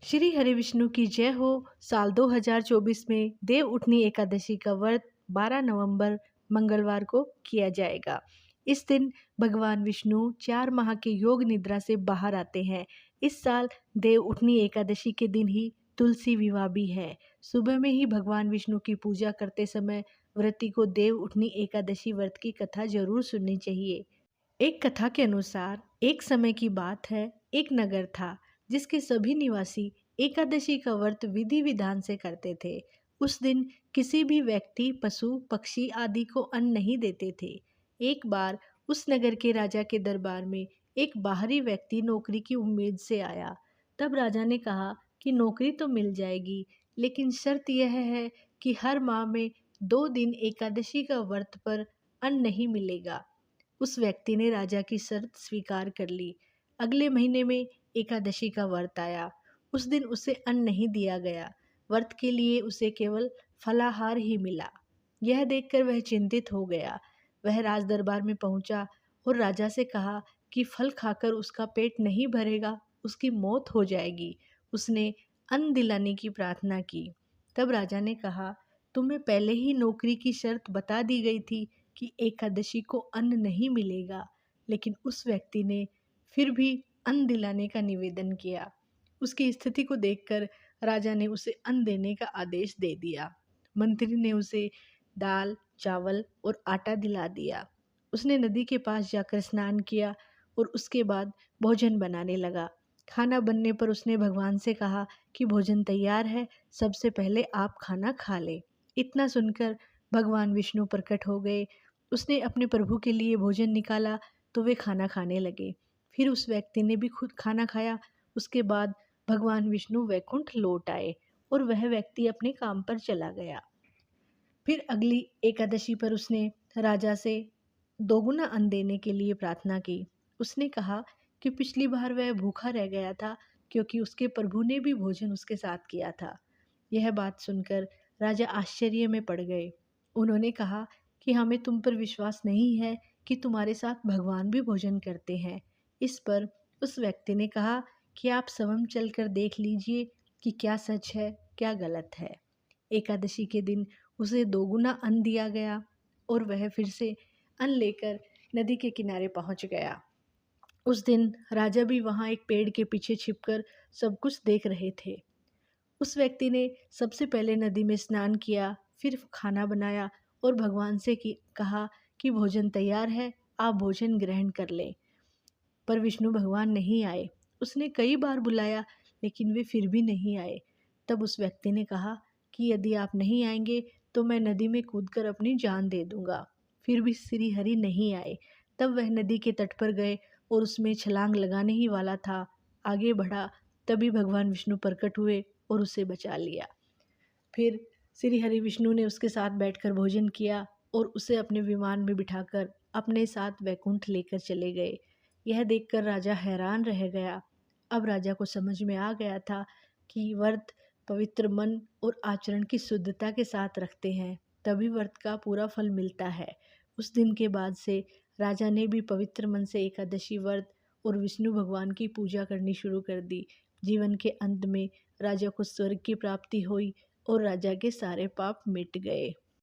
श्री हरि विष्णु की जय हो। साल 2024 में देव उठनी एकादशी का व्रत 12 नवंबर मंगलवार को किया जाएगा। इस दिन भगवान विष्णु 4 माह के योग निद्रा से बाहर आते हैं। इस साल देव उठनी एकादशी के दिन ही तुलसी विवाह भी है। सुबह में ही भगवान विष्णु की पूजा करते समय व्रती को देव उठनी एकादशी व्रत की कथा जरूर सुननी चाहिए। एक कथा के अनुसार एक समय की बात है, एक नगर था जिसके सभी निवासी एकादशी का व्रत विधि विधान से करते थे। उस दिन किसी भी व्यक्ति, पशु, पक्षी आदि को अन्न नहीं देते थे। एक बार उस नगर के राजा के दरबार में एक बाहरी व्यक्ति नौकरी की उम्मीद से आया। तब राजा ने कहा कि नौकरी तो मिल जाएगी, लेकिन शर्त यह है कि हर माह में 2 दिन एकादशी का व्रत पर अन्न नहीं मिलेगा। उस व्यक्ति ने राजा की शर्त स्वीकार कर ली। अगले महीने में एकादशी का व्रत आया। उस दिन उसे अन्न नहीं दिया गया। व्रत के लिए उसे केवल फलाहार ही मिला। यह देखकर वह चिंतित हो गया। वह राज दरबार में पहुंचा और राजा से कहा कि फल खाकर उसका पेट नहीं भरेगा, उसकी मौत हो जाएगी। उसने अन्न दिलाने की प्रार्थना की। तब राजा ने कहा, तुम्हें पहले ही नौकरी की शर्त बता दी गई थी कि एकादशी को अन्न नहीं मिलेगा, लेकिन उस व्यक्ति ने फिर भी अन्न दिलाने का निवेदन किया। उसकी स्थिति को देखकर राजा ने उसे अन्न देने का आदेश दे दिया। मंत्री ने उसे दाल, चावल और आटा दिला दिया। उसने नदी के पास जाकर स्नान किया और उसके बाद भोजन बनाने लगा। खाना बनने पर उसने भगवान से कहा कि भोजन तैयार है, सबसे पहले आप खाना खा लें। इतना सुनकर भगवान विष्णु प्रकट हो गए। उसने अपने प्रभु के लिए भोजन निकाला तो वे खाना खाने लगे। फिर उस व्यक्ति ने भी खुद खाना खाया। उसके बाद भगवान विष्णु वैकुंठ लौट आए और वह व्यक्ति अपने काम पर चला गया। फिर अगली एकादशी पर उसने राजा से दोगुना अन्न देने के लिए प्रार्थना की। उसने कहा कि पिछली बार वह भूखा रह गया था क्योंकि उसके प्रभु ने भी भोजन उसके साथ किया था। यह बात सुनकर राजा आश्चर्य में पड़ गए। उन्होंने कहा कि हमें तुम पर विश्वास नहीं है कि तुम्हारे साथ भगवान भी भोजन करते हैं। इस पर उस व्यक्ति ने कहा कि आप स्वयं चलकर देख लीजिए कि क्या सच है, क्या गलत है। एकादशी के दिन उसे दोगुना अन्न दिया गया और वह फिर से अन्न लेकर नदी के किनारे पहुंच गया। उस दिन राजा भी वहां एक पेड़ के पीछे छिपकर सब कुछ देख रहे थे। उस व्यक्ति ने सबसे पहले नदी में स्नान किया, फिर खाना बनाया और भगवान से कहा कि भोजन तैयार है, आप भोजन ग्रहण कर लें। पर विष्णु भगवान नहीं आए। उसने कई बार बुलाया लेकिन वे फिर भी नहीं आए। तब उस व्यक्ति ने कहा कि यदि आप नहीं आएंगे तो मैं नदी में कूदकर अपनी जान दे दूंगा। फिर भी श्री हरि नहीं आए। तब वह नदी के तट पर गए और उसमें छलांग लगाने ही वाला था। आगे बढ़ा, तभी भगवान विष्णु प्रकट हुए और उसे बचा लिया। फिर श्री हरि विष्णु ने उसके साथ बैठकर भोजन किया और उसे अपने विमान में बिठाकर अपने साथ वैकुंठ लेकर चले गए। यह देखकर राजा हैरान रह गया। अब राजा को समझ में आ गया था कि व्रत पवित्र मन और आचरण की शुद्धता के साथ रखते हैं, तभी व्रत का पूरा फल मिलता है। उस दिन के बाद से राजा ने भी पवित्र मन से एकादशी व्रत और विष्णु भगवान की पूजा करनी शुरू कर दी। जीवन के अंत में राजा को स्वर्ग की प्राप्ति हुई और राजा के सारे पाप मिट गए।